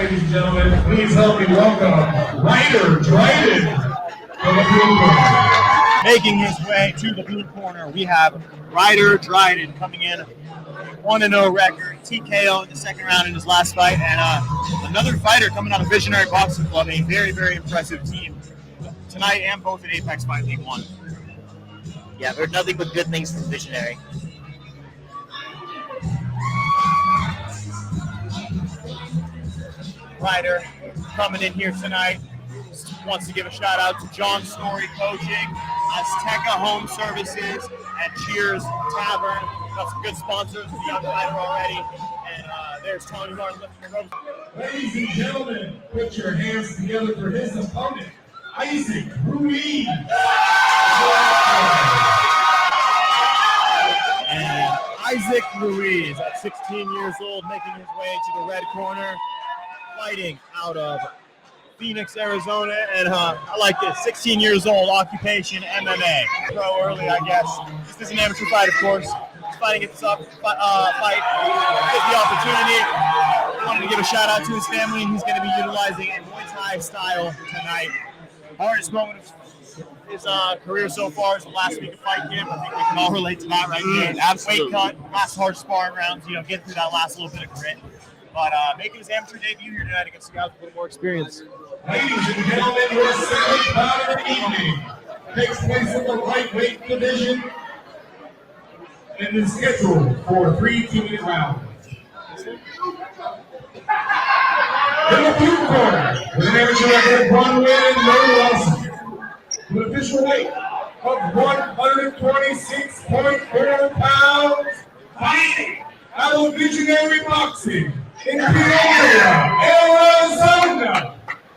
ladies and gentlemen, please help me welcome Ryder Dryden from the blue corner. Making his way to the blue corner, we have Ryder Dryden coming in, 1-0 record, TKO in the second round in his last fight, and another fighter coming out of Visionary Boxing Club, a very, very impressive team tonight and both at Apex Fight League 1. Yeah, I've heard nothing but good things from Visionary. Ryder coming in here tonight wants to give a shout out to John Story Coaching, Azteca Home Services, and Cheers Tavern. Got some good sponsors for the young fighter already. And there's Tony Martin lifting the ropes. Ladies and gentlemen, put your hands together for his opponent, Isaak Ruiz. And Isaak Ruiz, at 16 years old, making his way to the red corner, fighting out of Phoenix, Arizona, and I like this, 16 years old, occupation MMA. Pro early, I guess. This is an amateur fight, of course. He's fighting at this fight, get the opportunity. I wanted to give a shout out to his family, and he's going to be utilizing a Muay Thai style tonight. Hardest moment of his career so far is the last week of fight camp. I think we can all relate to that right there. Absolutely. Weight cut, last hard sparring rounds, get through that last little bit of grit. But making his amateur debut here tonight against guys with a little more experience. Ladies and gentlemen, your second bout of the evening takes place in the lightweight division and is scheduled for 3 2-minute rounds. In the blue corner, with an amateur record of 1 win and no losses, with an official weight of 126.4 pounds, fighting out of Visionary Boxing in Peoria, Arizona,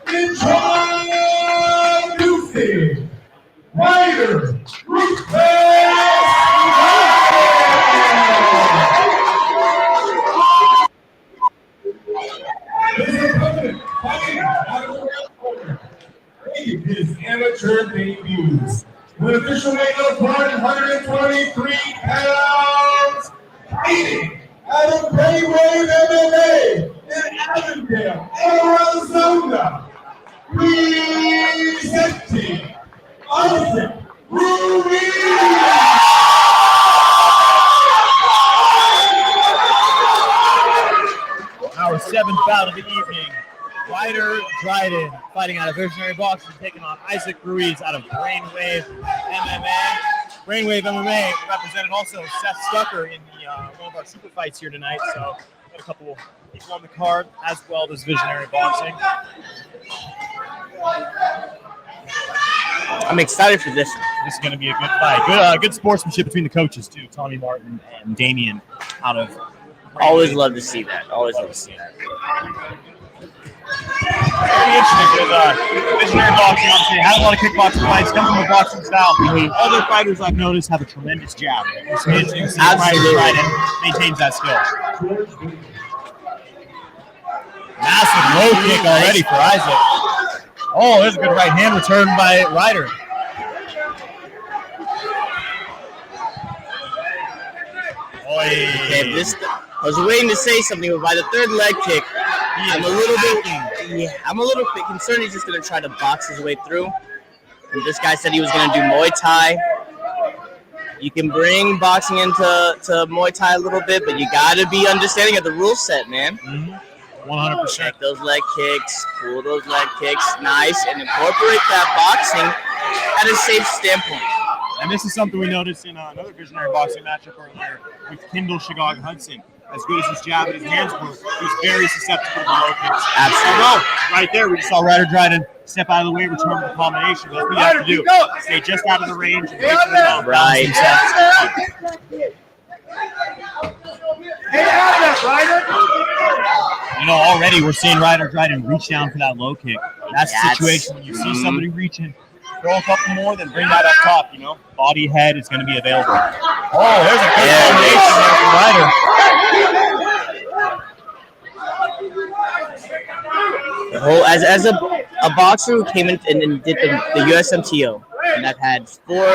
introducing Ryder Dryden. His opponent fighting out of the red corner, making his amateur debuts with an official weight of 123 pounds, fighting out of Brain Wave MMA in Avondale, Arizona, presenting Isaak Ruiz. Our seventh bout of the evening, Ryder Dryden fighting out of Visionary Boxing, taking on Isaak Ruiz out of Brain Wave MMA. Brain Wave MMA represented also Seth Stucker in the one of our super fights here tonight. So got a couple people on the card as well as Visionary Boxing. I'm excited for this. This is going to be a good fight. Good sportsmanship between the coaches too, Tommy Martin and Damien out of. Always love to see that. Always love to see that. Very interesting because Visionary Boxing obviously had a lot of kickboxing fights, come from a boxing style. Other fighters I've noticed have a tremendous jab. It's interesting to see Ryder Dryden maintains that skill. Massive low kick already for Isaak. Oh, there's a good right hand return by Ryder. Okay, I was waiting to say something, but by the third leg kick, I'm a little bit concerned he's just going to try to box his way through. And this guy said he was going to do Muay Thai. You can bring boxing into Muay Thai a little bit, but you got to be understanding of the rule set, man. 100%. Check those leg kicks, pull those leg kicks, nice, and incorporate that boxing at a safe standpoint. And this is something we noticed in another Visionary Boxing matchup earlier with Kendall Shigog Hudson. As good as his jab and his hands were, he's very susceptible to low kicks. Absolutely. So, right there, we just saw Ryder Dryden step out of the way, return to the combination. That's what you have to do. Stay just out of the range. And wait for the right. Already we're seeing Ryder Dryden reach down for that low kick. That's the situation when you see somebody reaching. Throw a couple more, then bring that up top, Body, head is going to be available. Oh, there's a good Oh, combination there for Ryder. as a boxer who came in and did the USMTO, and I've had four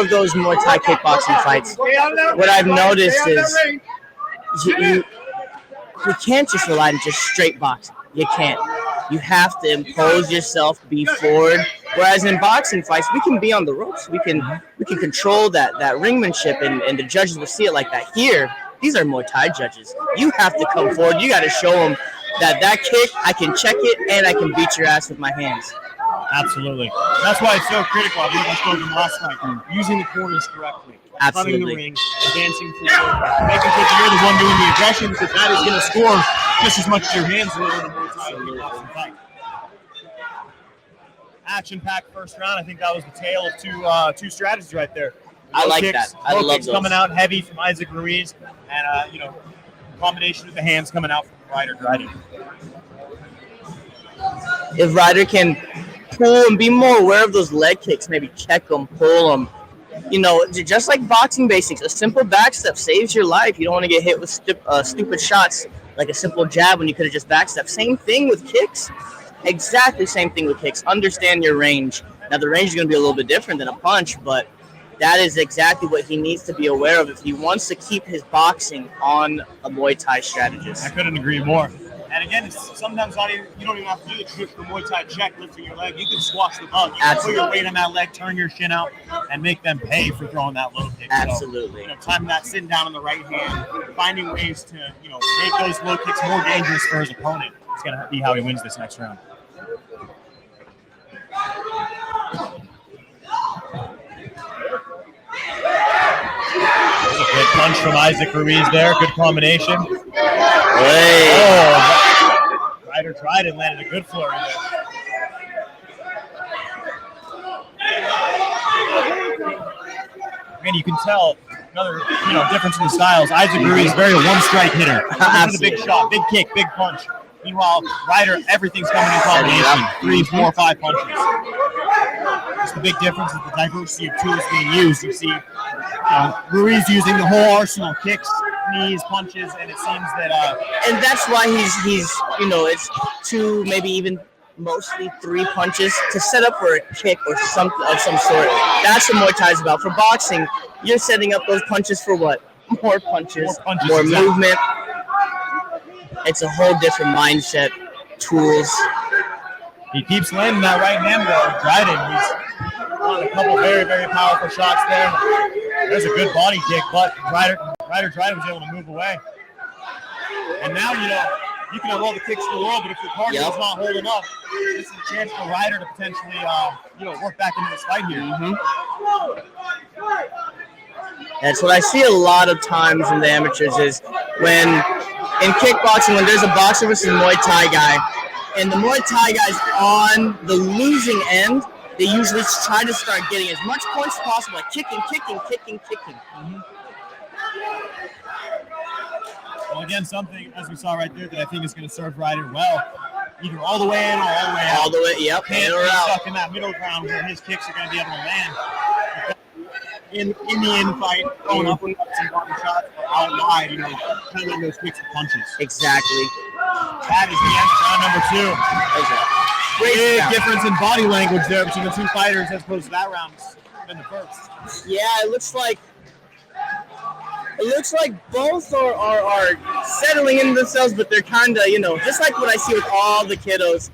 of those Muay Thai kickboxing fights, what I've noticed is you can't just rely on just straight boxing. You can't. You have to impose yourself, be forward. Whereas in boxing fights, we can be on the ropes. We can control that ringmanship, and the judges will see it like that. Here, these are Muay Thai judges. You have to come forward. You got to show them that kick, I can check it, and I can beat your ass with my hands. Absolutely. That's why it's so critical. I believe I spoke in the last fight. Using the corners correctly. Absolutely. Running the ring, advancing forward, making sure that you're the one doing the aggression, because that is going to score just as much as your hands will in a Muay Thai kickboxing fight. Action-packed first round. I think that was the tale of two strategies right there. I like that. I love those. Coming out heavy from Isaak Ruiz, and combination with the hands coming out from Ryder Dryden. If Ryder can pull and be more aware of those leg kicks, maybe check them, pull them. Just like boxing basics, a simple backstep saves your life. You don't want to get hit with stupid shots like a simple jab when you could have just backstep. Same thing with kicks. Exactly same thing with kicks. Understand your range. Now, the range is going to be a little bit different than a punch, but that is exactly what he needs to be aware of if he wants to keep his boxing on a Muay Thai strategist. I couldn't agree more. And again, it's sometimes you don't even have to do the Muay Thai check, lifting your leg. You can squash the bug. You can put your weight on that leg, turn your shin out, and make them pay for throwing that low kick. Absolutely. So, timing that sitting down on the right hand, finding ways to, make those low kicks more dangerous for his opponent. It's going to be how he wins this next round. There's a good punch from Isaak Ruiz there. Good combination. Hey. Oh, Ryder Dryden landed a good flurry there. Again, you can tell another difference in the styles. Isaak Ruiz, very one-strike hitter. This is a big shot, big kick, big punch. Meanwhile, Ryder, everything's coming in combination. 3, 4, 5 punches. Just the big difference is the diversity of tools being used. You see Ruiz using the whole arsenal, kicks, knees, punches, and it seems that... and that's why he's it's 2, maybe even mostly 3 punches to set up for a kick or something of some sort. That's what Muay Thai is about. For boxing, you're setting up those punches for what? More punches, more movement. It's a whole different mindset, tools. He keeps landing that right hand though. Dryden, he's on a couple very, very powerful shots there. There's a good body kick, but Ryder Dryden was able to move away. And now, you can have all the kicks in the world, but if your cardio is not holding up, this is a chance for Ryder to potentially, work back into this fight here. That's what I see a lot of times in the amateurs is when in kickboxing, when there's a boxer versus a Muay Thai guy, and the Muay Thai guy's on the losing end, they usually try to start getting as much points as possible, like kicking. Well, again, something, as we saw right there, that I think is going to serve Ryder well. Either all the way in or all the way out. All the way, yep. Can't be stuck in that middle ground where his kicks are going to be able to land. In the fight, going up and some bottom shots, or out wide, handling those kicks and punches. Exactly. That is the end of round number 2. Big difference in body language there between the 2 fighters as opposed to that round than the first. Yeah, it looks like both are settling into themselves, but they're kind of, just like what I see with all the kiddos,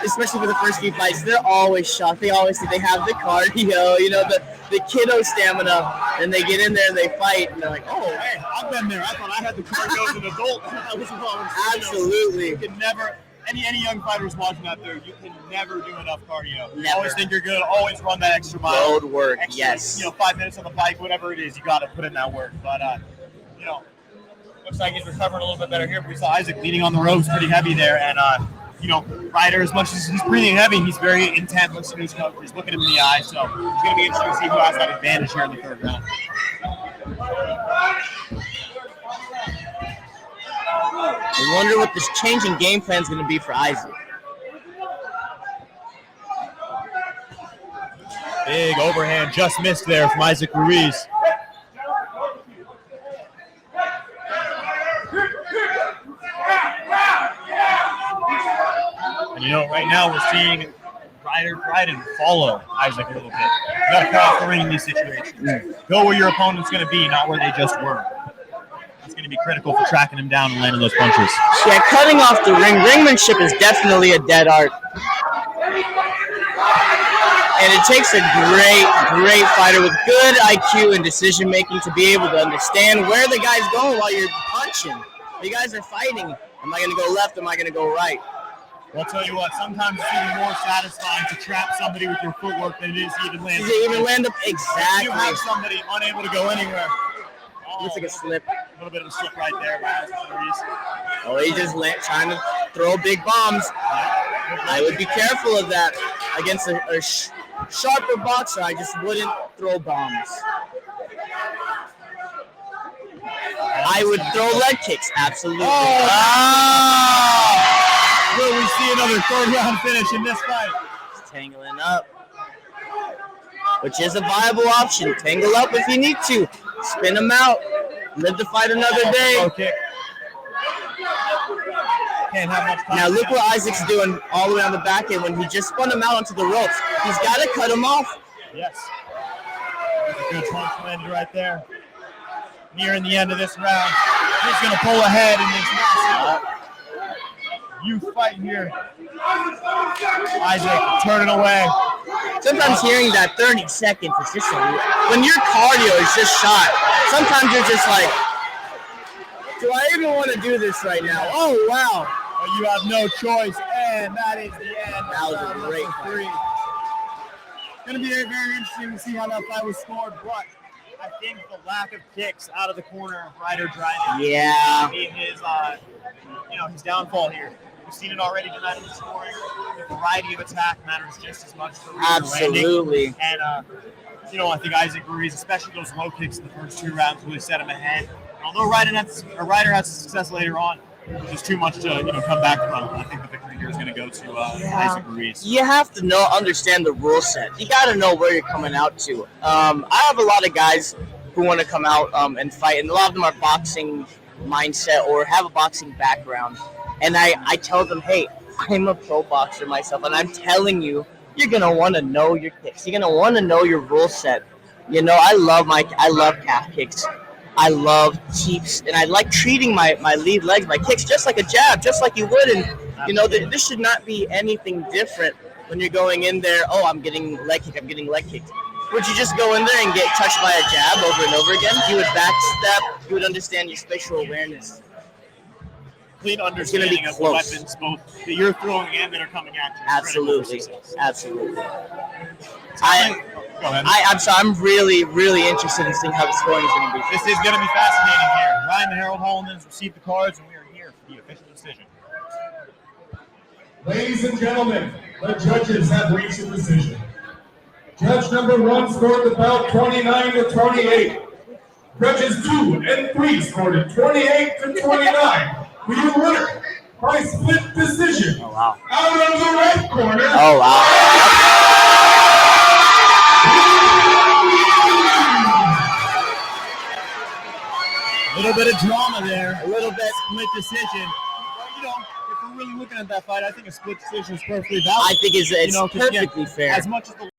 especially for the first few fights, they're always shocked. They always think they have the cardio, the kiddo stamina, and they get in there and they fight, and they're like, oh. Hey, I've been there. I thought I had the cardio as an adult. Absolutely. You can never, any young fighters watching out there, you can never do enough cardio. You Never. always think you're good, always run that extra mile. Road work, extra, yes. 5 minutes on the bike, whatever it is, you got to put in that work. But, looks like he's recovering a little bit better here. We saw Isaak leaning on the ropes pretty heavy there, and, Ryder, as much as he's breathing heavy, he's very intent, listening to his coach. He's looking him in the eye, so it's going to be interesting to see who has that advantage here in the 3rd round. I wonder what this changing game plan is going to be for Isaak. Big overhand, just missed there from Isaak Ruiz. And right now we're seeing Ryder Dryden follow Isaak a little bit. You got to cut off the ring in these situations. Go where your opponent's going to be, not where they just were. That's going to be critical for tracking him down and landing those punches. Yeah, cutting off the ringmanship is definitely a dead art. And it takes a great fighter with good IQ and decision making to be able to understand where the guy's going while you're punching. You guys are fighting. Am I going to go left? Am I going to go right? Well, I'll tell you what, sometimes it's even more satisfying to trap somebody with your footwork than it is to even land. Did you even land up? Exactly. You have somebody unable to go anywhere. Looks like a slip. A little bit of a slip right there by Isaak Ruiz. Oh, he just trying to throw big bombs. I would be careful of that against a sharper boxer. I just wouldn't throw bombs. I would throw leg kicks, absolutely. Will we see another third round finish in this fight? Just tangling up, which is a viable option. Tangle up if you need to. Spin them out. Live to fight another day. Okay. Can't have much time. Now look what Isaac's doing all the way on the back end when he just spun him out onto the ropes. He's got to cut him off. Yes. That's a good punch landed right there. Nearing the end of this round. He's going to pull ahead in this match. You fight here. Isaak turning away. Sometimes hearing that 30 seconds is just when your cardio is just shot, sometimes you're just like, do I even want to do this right now? Oh, wow. But you have no choice, and that is the end. That was a great fight. It's going to be very interesting to see how that fight was scored, but I think the lack of kicks out of the corner of Ryder Dryden being his downfall here. We've seen it already tonight in the scoring. The variety of attack matters just as much as the absolutely. And I think Isaak Ruiz, especially those low kicks in the first 2 rounds, really set him ahead. Although Ryder had success later on, there's too much to come back from. I think the victory here is going to go to Isaak Ruiz. You have to understand the rule set. You got to know where you're coming out to. I have a lot of guys who want to come out and fight, and a lot of them are boxing mindset or have a boxing background. And I tell them, hey, I'm a pro boxer myself, and I'm telling you, you're going to want to know your kicks. You're going to want to know your rule set. I love calf kicks. I love keeps, and I like treating my lead legs, my kicks, just like a jab, just like you would. And, this should not be anything different when you're going in there, oh, I'm getting leg kicked. Would you just go in there and get touched by a jab over and over again? You would backstep. You would understand your spatial awareness. Complete understanding of the weapons both that you're throwing and that are coming at you. Absolutely. I'm sorry. I'm really, really interested in seeing how the scoring is going to be. This is going to be fascinating here. Ryan and Harold Holland's received the cards, and we are here for the official decision. Ladies and gentlemen, the judges have reached a decision. Judge number 1 scored the bout 29-28. Judges 2 and 3 scored it 28-29. For your winner by split decision. Oh, wow. Out of the red corner. Oh, wow. A little bit of drama there. A little bit split decision. Well, if we're really looking at that fight, I think a split decision is perfectly valid. I think it's perfectly fair. As much as the